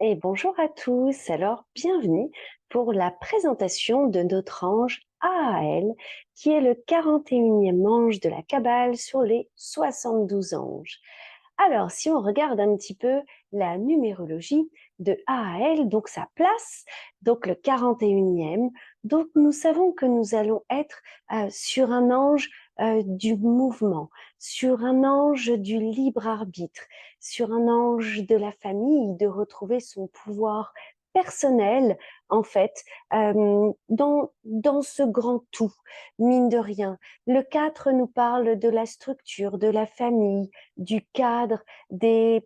Et bonjour à tous, alors bienvenue pour la présentation de notre ange Ahaël, qui est le 41e ange de la Kabbale sur les 72 anges. Alors, si on regarde un petit peu la numérologie de Ahaël, donc sa place, donc le 41e, donc nous savons que nous allons être sur un ange du mouvement, sur un ange du libre arbitre, sur un ange de la famille, de retrouver son pouvoir personnel, en fait, dans ce grand tout, mine de rien. Le 4 nous parle de la structure, de la famille, du cadre, des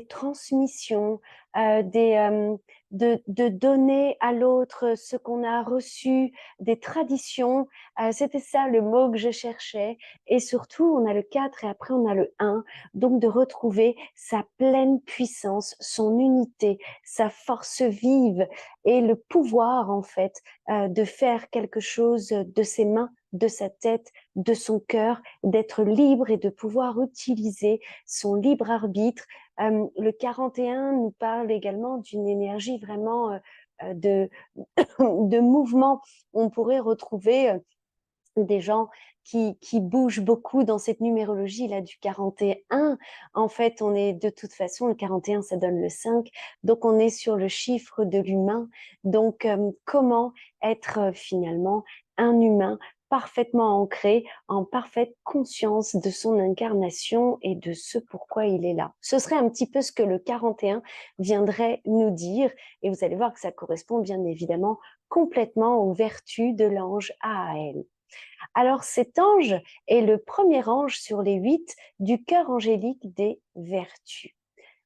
transmissions, de donner à l'autre ce qu'on a reçu, des traditions. C'était ça le mot que je cherchais. Et surtout, on a le 4 et après on a le 1. Donc de retrouver sa pleine puissance, son unité, sa force vive et le pouvoir en fait de faire quelque chose de ses mains, de sa tête, de son cœur, d'être libre et de pouvoir utiliser son libre arbitre. Le 41 nous parle également d'une énergie vraiment de, de mouvement. On pourrait retrouver des gens qui bougent beaucoup dans cette numérologie là du 41. En fait, on est de toute façon, le 41, ça donne le 5. Donc, on est sur le chiffre de l'humain. Donc, comment être finalement un humain parfaitement ancré, en parfaite conscience de son incarnation et de ce pourquoi il est là. Ce serait un petit peu ce que le 41 viendrait nous dire. Et vous allez voir que ça correspond bien évidemment complètement aux vertus de l'ange Ahaël. Alors cet ange est le premier ange sur les 8 du cœur angélique des vertus.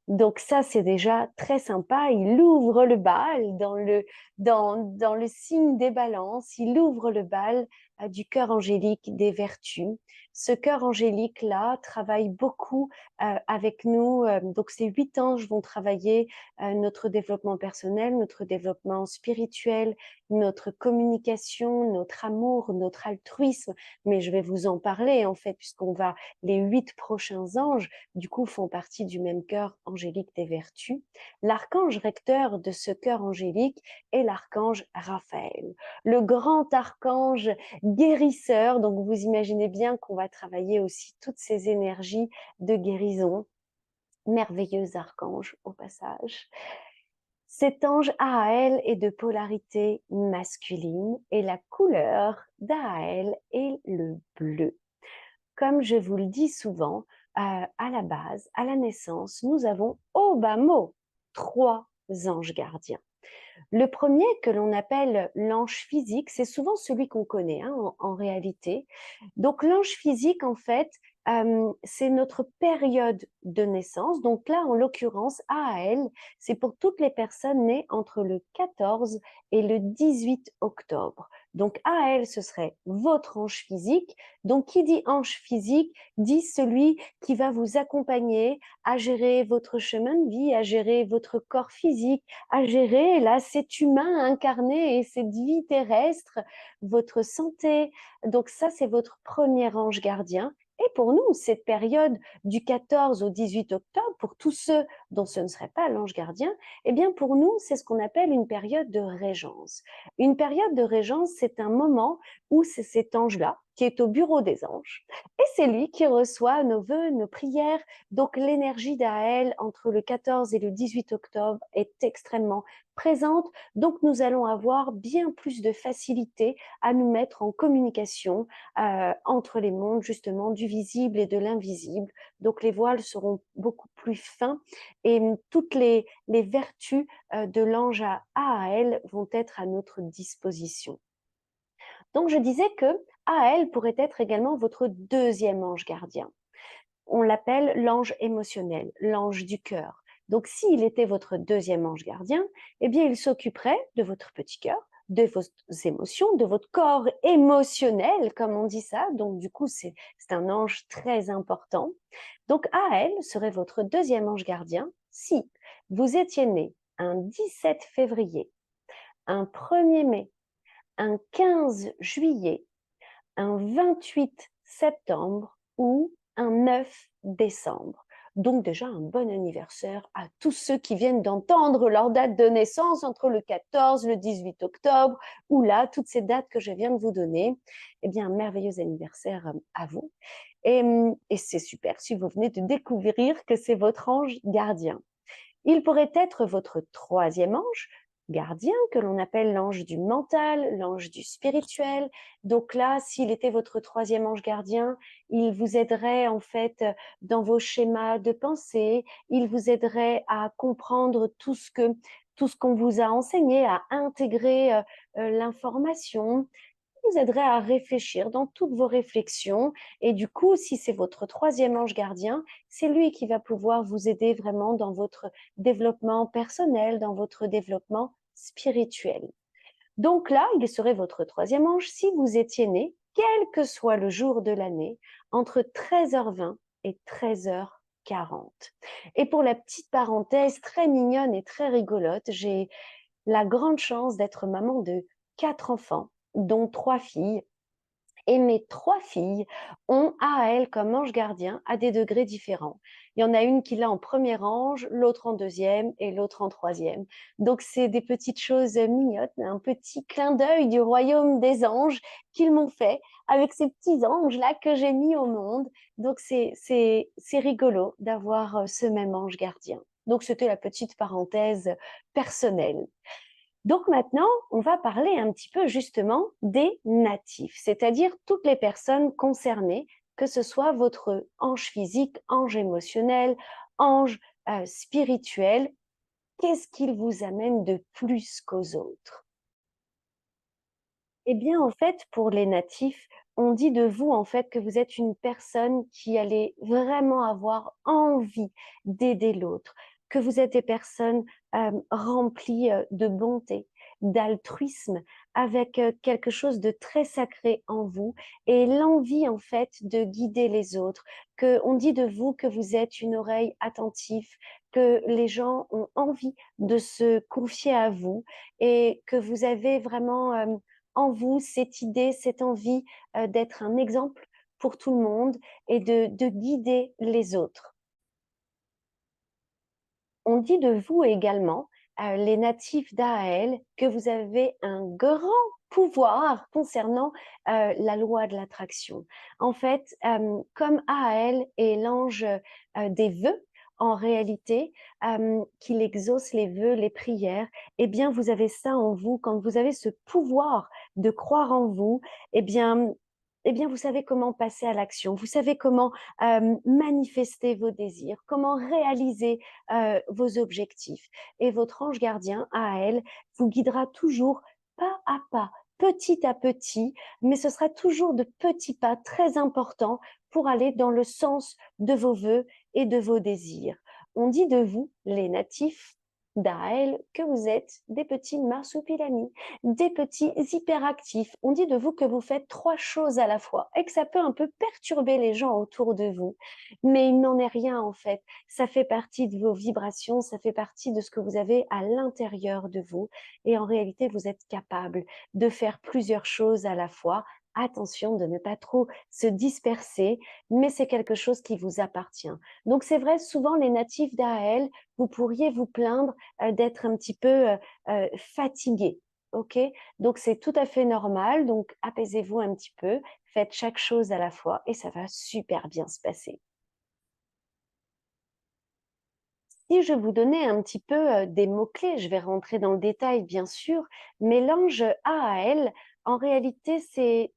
Donc ça, c'est déjà très sympa. Il ouvre le bal dans le signe des balances. Il ouvre le bal du cœur angélique des vertus. Ce cœur angélique-là travaille beaucoup avec nous. Donc ces 8 anges vont travailler notre développement personnel, notre développement spirituel, notre communication, notre amour, notre altruisme. Mais je vais vous en parler en fait, les 8 prochains anges du coup, font partie du même cœur angélique des vertus. L'archange recteur de ce cœur angélique est l'archange Raphaël, le grand archange guérisseur. Donc, vous imaginez bien qu'on va travailler aussi toutes ces énergies de guérison. Merveilleux archange au passage. Cet ange Ahaël est de polarité masculine et la couleur d'Ahaël est le bleu. Comme je vous le dis souvent, à la base, à la naissance, nous avons au bas mot 3 anges gardiens. Le premier, que l'on appelle l'ange physique, c'est souvent celui qu'on connaît hein, en réalité. Donc l'ange physique, en fait, c'est notre période de naissance. Donc là, en l'occurrence, AAL, c'est pour toutes les personnes nées entre le 14 et le 18 octobre. Donc AAL, ce serait votre ange physique. Donc qui dit ange physique, dit celui qui va vous accompagner à gérer votre chemin de vie, à gérer votre corps physique, à gérer là cet humain incarné et cette vie terrestre, votre santé. Donc ça, c'est votre premier ange gardien. Et pour nous, cette période du 14 au 18 octobre, pour tous ceux dont ce ne serait pas l'ange gardien, eh bien pour nous, c'est ce qu'on appelle une période de régence. Une période de régence, c'est un moment où c'est cet ange-là qui est au bureau des anges et c'est lui qui reçoit nos vœux, nos prières. Donc l'énergie d'Aël entre le 14 et le 18 octobre est extrêmement présente. Donc nous allons avoir bien plus de facilité à nous mettre en communication entre les mondes justement du visible et de l'invisible. Donc les voiles seront beaucoup plus fins et toutes les vertus de l'ange Ahaël vont être à notre disposition. Donc je disais que Ahaël pourrait être également votre deuxième ange gardien. On l'appelle l'ange émotionnel, l'ange du cœur. Donc, s'il était votre deuxième ange gardien, eh bien, il s'occuperait de votre petit cœur, de vos émotions, de votre corps émotionnel, comme on dit ça. Donc, du coup, c'est un ange très important. Donc, Aël serait votre deuxième ange gardien si vous étiez né un 17 février, un 1er mai, un 15 juillet, un 28 septembre ou un 9 décembre. Donc déjà, un bon anniversaire à tous ceux qui viennent d'entendre leur date de naissance entre le 14, le 18 octobre, ou là, toutes ces dates que je viens de vous donner. Eh bien, un merveilleux anniversaire à vous. Et c'est super si vous venez de découvrir que c'est votre ange gardien. Il pourrait être votre troisième ange gardien, que l'on appelle l'ange du mental, l'ange du spirituel. Donc là, s'il était votre troisième ange gardien, il vous aiderait en fait dans vos schémas de pensée, il vous aiderait à comprendre tout ce qu'on vous a enseigné, à intégrer l'information, vous aiderait à réfléchir dans toutes vos réflexions. Et du coup, si c'est votre troisième ange gardien, c'est lui qui va pouvoir vous aider vraiment dans votre développement personnel, dans votre développement spirituel. Donc là, il serait votre troisième ange si vous étiez né, quel que soit le jour de l'année, entre 13h20 et 13h40. Et pour la petite parenthèse très mignonne et très rigolote, j'ai la grande chance d'être maman de 4 enfants, dont 3 filles. Et mes 3 filles ont AAL comme ange gardien à des degrés différents. Il y en a une qui l'a en premier ange, l'autre en deuxième et l'autre en troisième. Donc, c'est des petites choses mignonnes, un petit clin d'œil du royaume des anges qu'ils m'ont fait avec ces petits anges-là que j'ai mis au monde. Donc, c'est rigolo d'avoir ce même ange gardien. Donc, c'était la petite parenthèse personnelle. Donc maintenant, on va parler un petit peu justement des natifs, c'est-à-dire toutes les personnes concernées, que ce soit votre ange physique, ange émotionnel, ange spirituel. Qu'est-ce qu'il vous amène de plus qu'aux autres? Eh bien, en fait, pour les natifs, on dit de vous, en fait, que vous êtes une personne qui allait vraiment avoir envie d'aider l'autre, que vous êtes des personnes remplies de bonté, d'altruisme, avec quelque chose de très sacré en vous et l'envie, en fait, de guider les autres. Que on dit de vous que vous êtes une oreille attentive, que les gens ont envie de se confier à vous et que vous avez vraiment en vous cette idée, cette envie d'être un exemple pour tout le monde et de guider les autres. On dit de vous également, les natifs d'Ael, que vous avez un grand pouvoir concernant la loi de l'attraction. En fait, comme Ael est l'ange des vœux, en réalité, qu'il exauce les vœux, les prières, eh bien, vous avez ça en vous. Quand vous avez ce pouvoir de croire en vous, eh bien, vous savez comment passer à l'action. Vous savez comment manifester vos désirs, comment réaliser vos objectifs. Et votre ange gardien, à elle, vous guidera toujours pas à pas, petit à petit, mais ce sera toujours de petits pas très importants pour aller dans le sens de vos voeux et de vos désirs. On dit de vous, les natifs d'Ael, que vous êtes des petits marsoupilami, des petits hyperactifs. On dit de vous que vous faites 3 choses à la fois et que ça peut un peu perturber les gens autour de vous. Mais il n'en est rien en fait. Ça fait partie de vos vibrations, ça fait partie de ce que vous avez à l'intérieur de vous. Et en réalité, vous êtes capable de faire plusieurs choses à la fois. Attention de ne pas trop se disperser, mais c'est quelque chose qui vous appartient. Donc c'est vrai, souvent les natifs d'Ael, vous pourriez vous plaindre d'être un petit peu fatigué. Ok, donc c'est tout à fait normal. Donc apaisez-vous un petit peu, faites chaque chose à la fois et ça va super bien se passer. Si je vous donnais un petit peu des mots-clés, je vais rentrer dans le détail bien sûr, mais l'ange AAL, en réalité, c'est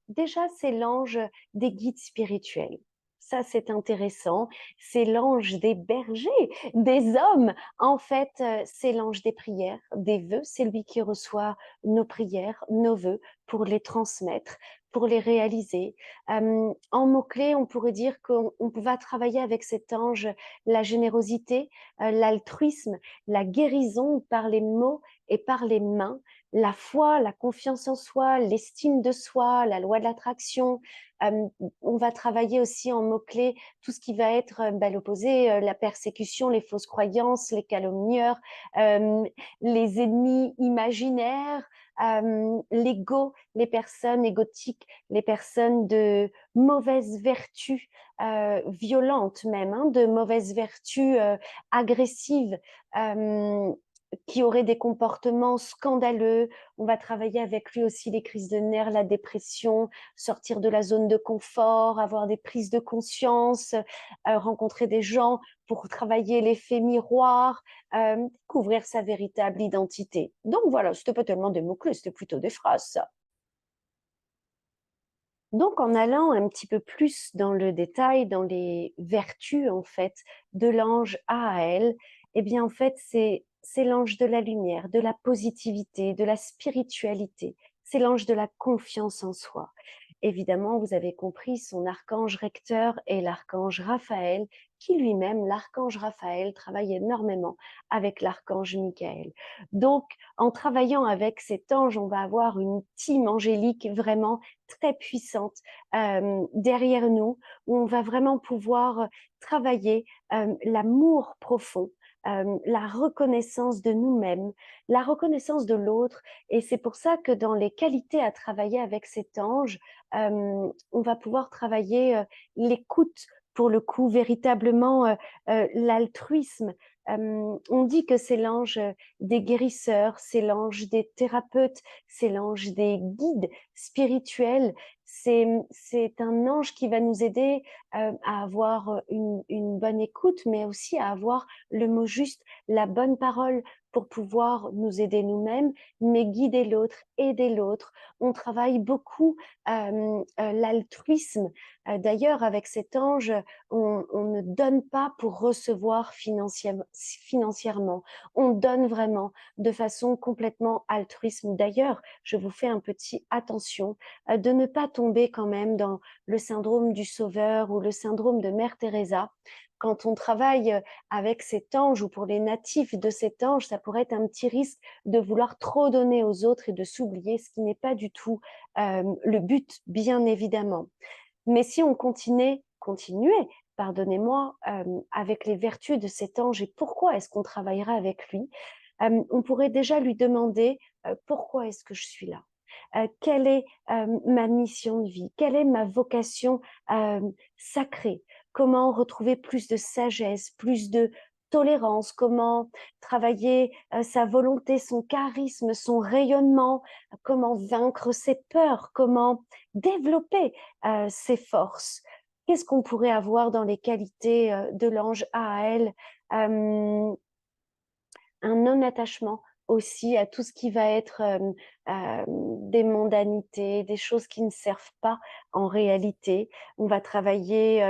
l'ange des guides spirituels. Ça, c'est intéressant. C'est l'ange des bergers, des hommes. En fait, c'est l'ange des prières, des vœux. C'est lui qui reçoit nos prières, nos vœux pour les transmettre, pour les réaliser. En mots-clés, on pourrait dire qu'on va travailler avec cet ange la générosité, l'altruisme, la guérison par les mots et par les mains, la foi, la confiance en soi, l'estime de soi, la loi de l'attraction. Euh, on va travailler aussi en mots-clés tout ce qui va être l'opposé, la persécution, les fausses croyances, les calomnieurs, euh, les ennemis imaginaires, l'ego, les personnes égotiques, les personnes de mauvaises vertus violentes même, hein, de mauvaises vertus agressives, qui auraient des comportements scandaleux. On va travailler avec lui aussi les crises de nerfs, la dépression, sortir de la zone de confort, avoir des prises de conscience, rencontrer des gens pour travailler l'effet miroir, découvrir sa véritable identité. Donc voilà, c'était pas tellement des mots-clés, c'était plutôt des phrases, ça. Donc, en allant un petit peu plus dans le détail, dans les vertus, en fait, de l'ange Ahaël, eh bien, en fait, c'est l'ange de la lumière, de la positivité, de la spiritualité. C'est l'ange de la confiance en soi. Évidemment, vous avez compris, son archange recteur est l'archange Raphaël, qui lui-même, l'archange Raphaël, travaille énormément avec l'archange Michael. Donc, en travaillant avec cet ange, on va avoir une team angélique vraiment très puissante derrière nous, où on va vraiment pouvoir travailler l'amour profond, la reconnaissance de nous-mêmes, la reconnaissance de l'autre. Et c'est pour ça que dans les qualités à travailler avec cet ange, on va pouvoir travailler l'écoute, pour le coup, véritablement l'altruisme. On dit que c'est l'ange des guérisseurs, c'est l'ange des thérapeutes, c'est l'ange des guides spirituels. C'est un ange qui va nous aider à avoir une bonne écoute, mais aussi à avoir le mot juste, la bonne parole pour pouvoir nous aider nous-mêmes, mais guider l'autre, aider l'autre. On travaille beaucoup l'altruisme. D'ailleurs, avec cet ange, on ne donne pas pour recevoir financièrement. On donne vraiment de façon complètement altruiste. D'ailleurs, je vous fais un petit attention de ne pas tomber quand même dans le syndrome du sauveur ou le syndrome de Mère Teresa. Quand on travaille avec cet ange ou pour les natifs de cet ange, ça pourrait être un petit risque de vouloir trop donner aux autres et de s'oublier, ce qui n'est pas du tout le but, bien évidemment. Mais si on continuait, pardonnez-moi, avec les vertus de cet ange et pourquoi est-ce qu'on travaillerait avec lui, on pourrait déjà lui demander pourquoi est-ce que je suis là, quelle est ma mission de vie, quelle est ma vocation sacrée, comment retrouver plus de sagesse, plus de tolérance, comment travailler sa volonté, son charisme, son rayonnement, comment vaincre ses peurs, comment développer ses forces. Qu'est-ce qu'on pourrait avoir dans les qualités de l'ange Ahaël? Un non-attachement aussi à tout ce qui va être des mondanités, des choses qui ne servent pas en réalité. On va travailler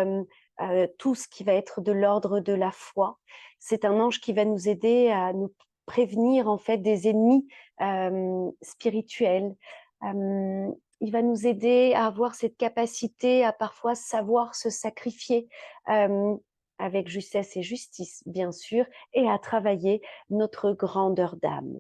tout ce qui va être de l'ordre de la foi. C'est un ange qui va nous aider à nous prévenir en fait des ennemis spirituels. Euh, il va nous aider à avoir cette capacité à parfois savoir se sacrifier avec justesse et justice, bien sûr, et à travailler notre grandeur d'âme.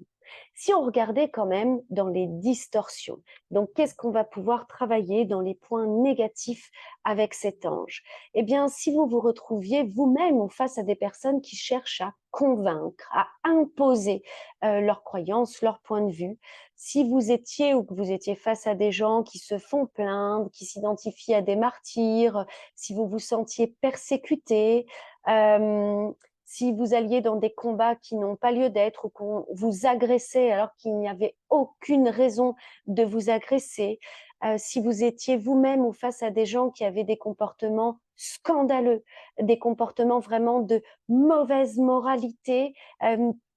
Si on regardait quand même dans les distorsions, donc qu'est-ce qu'on va pouvoir travailler dans les points négatifs avec cet ange? Eh bien, si vous vous retrouviez vous-même face à des personnes qui cherchent à convaincre, à imposer leurs croyances, leur point de vue, si vous étiez ou que vous étiez face à des gens qui se font plaindre, qui s'identifient à des martyrs, si vous vous sentiez persécuté, euh, si vous alliez dans des combats qui n'ont pas lieu d'être ou qu'on vous agressait alors qu'il n'y avait aucune raison de vous agresser, si vous étiez vous-même ou face à des gens qui avaient des comportements scandaleux, des comportements vraiment de mauvaise moralité,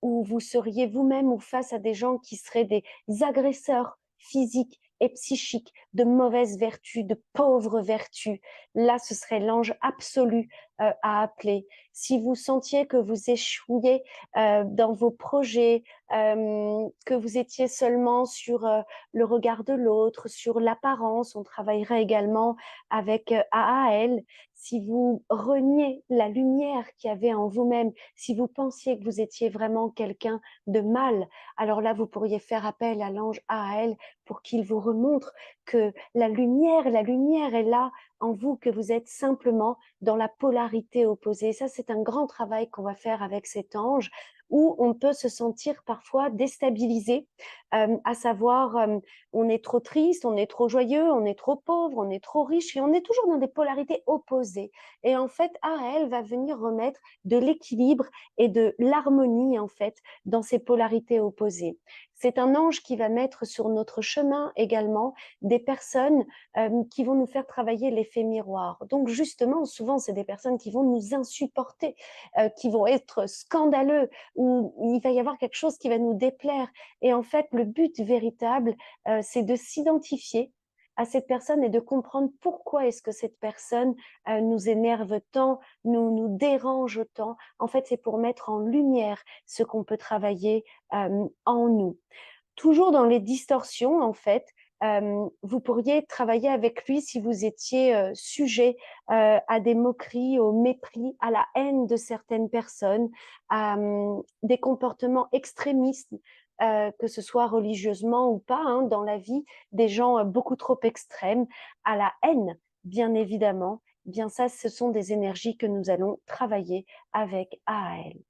où vous seriez vous-même ou face à des gens qui seraient des agresseurs physiques et psychiques, de mauvaises vertus, de pauvres vertus, là, ce serait l'ange absolu à appeler. Si vous sentiez que vous échouiez dans vos projets, que vous étiez seulement sur le regard de l'autre, sur l'apparence, on travaillerait également avec AAL. Si vous reniez la lumière qu'il y avait en vous-même, si vous pensiez que vous étiez vraiment quelqu'un de mal, alors là, vous pourriez faire appel à l'ange AAL pour qu'il vous remontre que la lumière est là en vous, que vous êtes simplement dans la polarité opposée. Ça, c'est un grand travail qu'on va faire avec cet ange, où on peut se sentir parfois déstabilisé, à savoir, on est trop triste, on est trop joyeux, on est trop pauvre, on est trop riche, et on est toujours dans des polarités opposées. Et en fait, Ahael va venir remettre de l'équilibre et de l'harmonie, en fait, dans ces polarités opposées. C'est un ange qui va mettre sur notre chemin également des personnes qui vont nous faire travailler l'effet miroir. Donc justement, souvent, c'est des personnes qui vont nous insupporter, qui vont être scandaleux, ou il va y avoir quelque chose qui va nous déplaire. Et en fait, le but véritable, c'est de s'identifier à cette personne et de comprendre pourquoi est-ce que cette personne nous énerve tant, nous dérange tant. En fait, c'est pour mettre en lumière ce qu'on peut travailler en nous. Toujours dans les distorsions, en fait, vous pourriez travailler avec lui si vous étiez sujet à des moqueries, au mépris, à la haine de certaines personnes, à des comportements extrémistes, que ce soit religieusement ou pas, hein, dans la vie, des gens beaucoup trop extrêmes, à la haine, bien évidemment. Bien ça, ce sont des énergies que nous allons travailler avec Ael.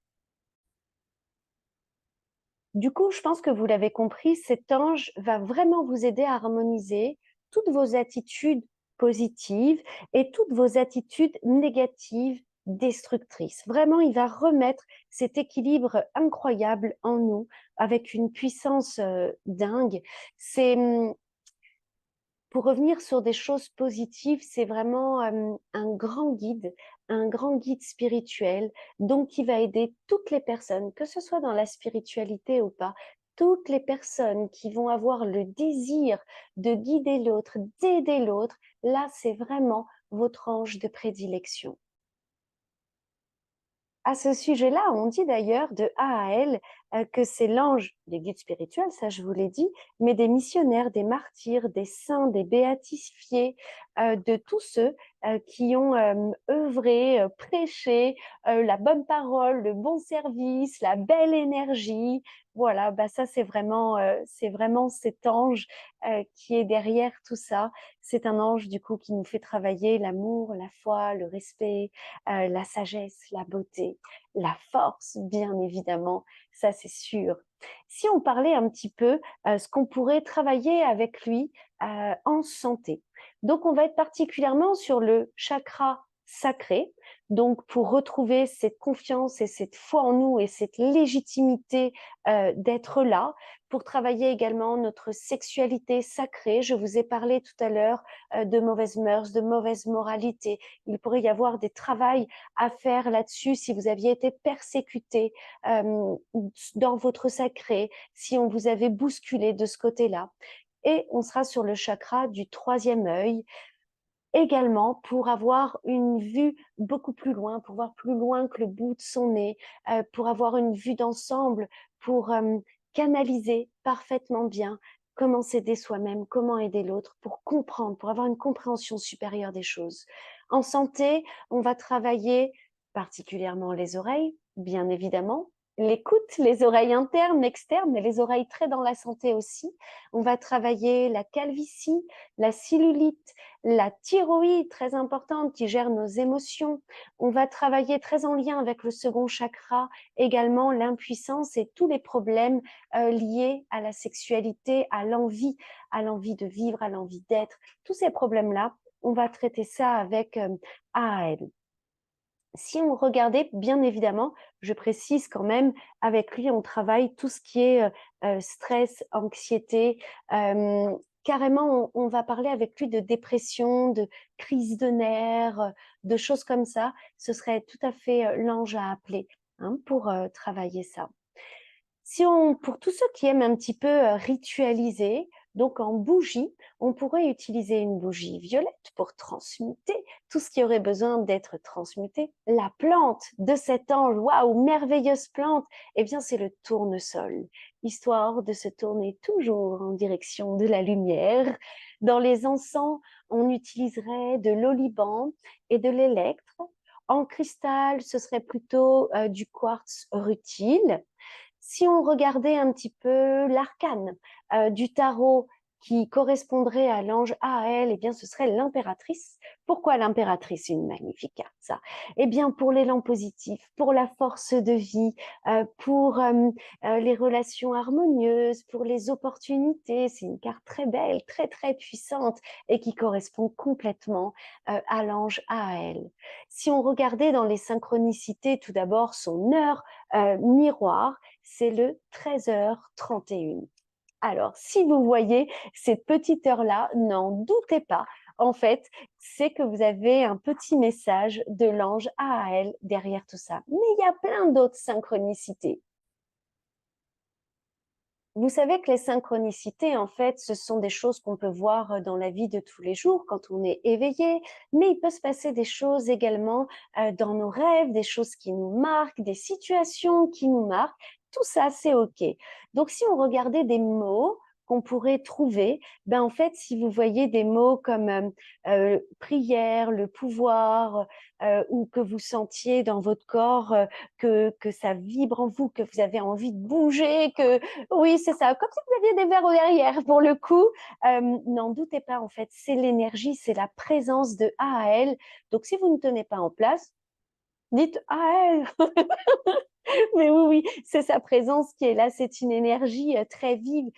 Du coup, je pense que vous l'avez compris, cet ange va vraiment vous aider à harmoniser toutes vos attitudes positives et toutes vos attitudes négatives, destructrices. Vraiment, il va remettre cet équilibre incroyable en nous avec une puissance dingue. C'est pour revenir sur des choses positives, c'est vraiment un grand guide spirituel, donc qui va aider toutes les personnes, que ce soit dans la spiritualité ou pas, toutes les personnes qui vont avoir le désir de guider l'autre, d'aider l'autre. Là, c'est vraiment votre ange de prédilection. À ce sujet-là, on dit d'ailleurs de A à L que c'est l'ange des guides spirituels, ça je vous l'ai dit, mais des missionnaires, des martyrs, des saints, des béatifiés, de tous ceux qui ont œuvré, prêché la bonne parole, le bon service, la belle énergie. Voilà, bah ça c'est vraiment cet ange qui est derrière tout ça. C'est un ange du coup qui nous fait travailler l'amour, la foi, le respect, la sagesse, la beauté, la force, bien évidemment, ça c'est sûr. Si on parlait un petit peu ce qu'on pourrait travailler avec lui en santé. Donc on va être particulièrement sur le chakra sacré, donc pour retrouver cette confiance et cette foi en nous et cette légitimité d'être là, pour travailler également notre sexualité sacrée. Je vous ai parlé tout à l'heure de mauvaises mœurs, de mauvaise moralité. Il pourrait y avoir des travails à faire là-dessus si vous aviez été persécuté dans votre sacré, si on vous avait bousculé de ce côté-là. Et on sera sur le chakra du troisième œil, également pour avoir une vue beaucoup plus loin, pour voir plus loin que le bout de son nez, pour avoir une vue d'ensemble, pour canaliser parfaitement bien comment s'aider soi-même, comment aider l'autre, pour comprendre, pour avoir une compréhension supérieure des choses. En santé, on va travailler particulièrement les oreilles, bien évidemment, l'écoute, les oreilles internes, externes, mais les oreilles très dans la santé aussi. On va travailler la calvitie, la cellulite, la thyroïde, très importante, qui gère nos émotions. On va travailler très en lien avec le second chakra, également l'impuissance et tous les problèmes liés à la sexualité, à l'envie de vivre, à l'envie d'être. Tous ces problèmes-là, on va traiter ça avec AAL. Si on regardait, bien évidemment, je précise quand même, avec lui, on travaille tout ce qui est stress, anxiété. Carrément, on va parler avec lui de dépression, de crise de nerfs, de choses comme ça. Ce serait tout à fait l'ange à appeler hein, pour travailler ça. Pour tous ceux qui aiment un petit peu ritualiser, donc en bougie, on pourrait utiliser une bougie violette pour transmuter tout ce qui aurait besoin d'être transmuté. La plante de cet ange, waouh, merveilleuse plante, eh bien c'est le tournesol, histoire de se tourner toujours en direction de la lumière. Dans les encens, on utiliserait de l'oliban et de l'électre. En cristal, ce serait plutôt du quartz rutile. Si on regardait un petit peu l'arcane du tarot qui correspondrait à l'ange Ael, eh bien, ce serait l'impératrice. Pourquoi l'impératrice? Une magnifique carte, ça. Eh bien, pour l'élan positif, pour la force de vie, pour les relations harmonieuses, pour les opportunités. C'est une carte très belle, très, très puissante et qui correspond complètement à l'ange Ael. Si on regardait dans les synchronicités, tout d'abord, son heure miroir, c'est le 13h31. Alors, si vous voyez cette petite heure-là, n'en doutez pas. En fait, c'est que vous avez un petit message de l'ange Ael derrière tout ça. Mais il y a plein d'autres synchronicités. Vous savez que les synchronicités, en fait, ce sont des choses qu'on peut voir dans la vie de tous les jours quand on est éveillé, mais il peut se passer des choses également dans nos rêves, des choses qui nous marquent, des situations qui nous marquent. Tout ça, c'est OK. Donc, si on regardait des mots qu'on pourrait trouver, ben en fait, si vous voyez des mots comme prière, le pouvoir, ou que vous sentiez dans votre corps que ça vibre en vous, que vous avez envie de bouger, que oui, c'est ça, comme si vous aviez des verres derrière pour le coup. N'en doutez pas, en fait, c'est l'énergie, c'est la présence de AAL. Donc, si vous ne tenez pas en place, dites AAL. Mais oui, oui, c'est sa présence qui est là. C'est une énergie très vive,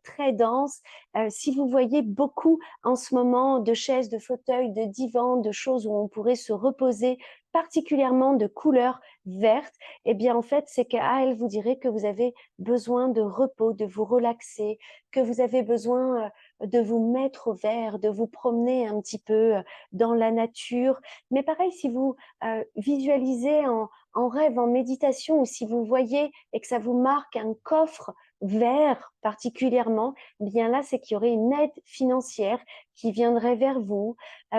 très dense. Si vous voyez beaucoup en ce moment de chaises, de fauteuils, de divans, de choses où on pourrait se reposer, particulièrement de couleur verte, eh bien en fait, c'est qu'à elle vous dirait que vous avez besoin de repos, de vous relaxer, que vous avez besoin de vous mettre au vert, de vous promener un petit peu dans la nature. Mais pareil, si vous visualisez en rêve, en méditation, ou si vous voyez et que ça vous marque un coffre vert particulièrement, bien là, c'est qu'il y aurait une aide financière qui viendrait vers vous.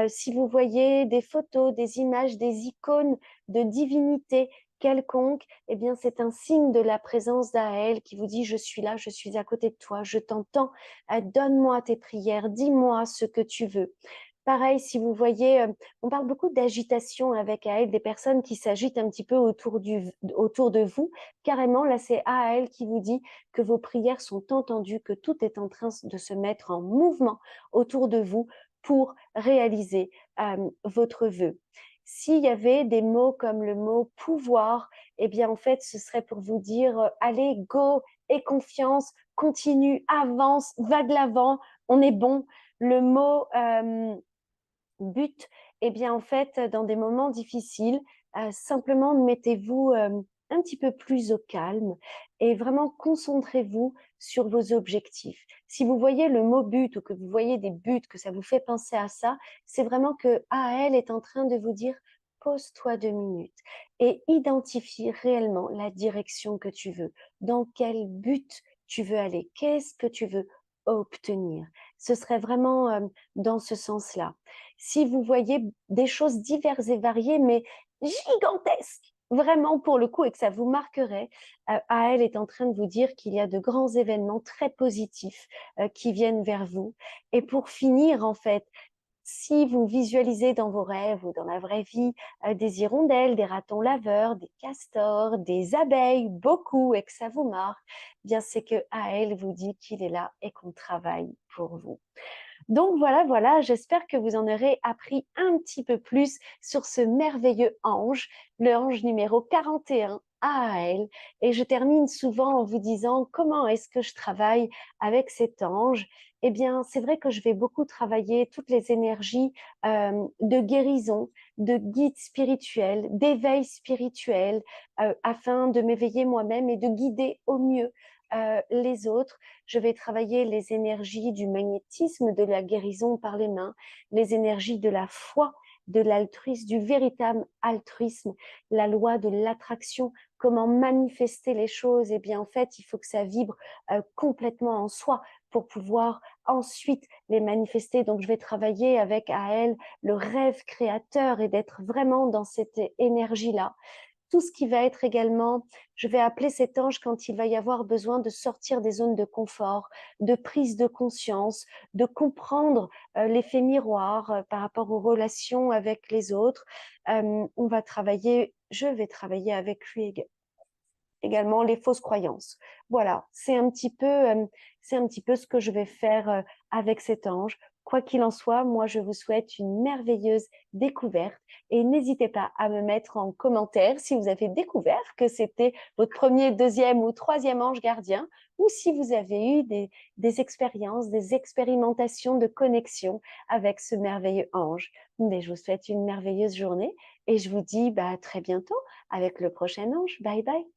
Si vous voyez des photos, des images, des icônes de divinité quelconque, eh bien, c'est un signe de la présence d'Aël qui vous dit, je suis là, je suis à côté de toi, je t'entends, donne-moi tes prières, dis-moi ce que tu veux. Pareil, si vous voyez, on parle beaucoup d'agitation avec AL, des personnes qui s'agitent un petit peu autour de vous. Carrément, là, c'est AL qui vous dit que vos prières sont entendues, que tout est en train de se mettre en mouvement autour de vous pour réaliser votre vœu. S'il y avait des mots comme le mot pouvoir, eh bien, en fait, ce serait pour vous dire, allez, go, aie confiance, continue, avance, va de l'avant, on est bon. Le mot but, eh bien, en fait, dans des moments difficiles, simplement mettez-vous un petit peu plus au calme et vraiment concentrez-vous sur vos objectifs. Si vous voyez le mot but ou que vous voyez des buts, que ça vous fait penser à ça, c'est vraiment que AL est en train de vous dire pose-toi 2 minutes et identifie réellement la direction que tu veux, dans quel but tu veux aller, qu'est-ce que tu veux obtenir. Ce serait vraiment dans ce sens-là. Si vous voyez des choses diverses et variées, mais gigantesques, vraiment pour le coup, et que ça vous marquerait, AL est en train de vous dire qu'il y a de grands événements très positifs qui viennent vers vous. Et pour finir, en fait, si vous visualisez dans vos rêves ou dans la vraie vie des hirondelles, des ratons laveurs, des castors, des abeilles, beaucoup, et que ça vous marque, bien c'est que AL vous dit qu'il est là et qu'on travaille pour vous. Donc voilà, voilà, j'espère que vous en aurez appris un petit peu plus sur ce merveilleux ange, le ange numéro 41, Ahaël. Et je termine souvent en vous disant comment est-ce que je travaille avec cet ange. Eh bien, c'est vrai que je vais beaucoup travailler toutes les énergies de guérison, de guide spirituel, d'éveil spirituel, afin de m'éveiller moi-même et de guider au mieux les autres. Je vais travailler les énergies du magnétisme, de la guérison par les mains, les énergies de la foi, de l'altruisme, du véritable altruisme, la loi de l'attraction, comment manifester les choses. Eh bien, en fait, il faut que ça vibre complètement en soi pour pouvoir ensuite les manifester. Donc, je vais travailler avec à elle le rêve créateur et d'être vraiment dans cette énergie-là. Tout ce qui va être également, je vais appeler cet ange quand il va y avoir besoin de sortir des zones de confort, de prise de conscience, de comprendre l'effet miroir par rapport aux relations avec les autres. On va travailler, je vais travailler avec lui également les fausses croyances. Voilà, c'est un petit peu ce que je vais faire avec cet ange. Quoi qu'il en soit, moi, je vous souhaite une merveilleuse découverte et n'hésitez pas à me mettre en commentaire si vous avez découvert que c'était votre premier, deuxième ou troisième ange gardien ou si vous avez eu des expériences, des expérimentations de connexion avec ce merveilleux ange. Mais je vous souhaite une merveilleuse journée et je vous dis bah, à très bientôt avec le prochain ange. Bye bye.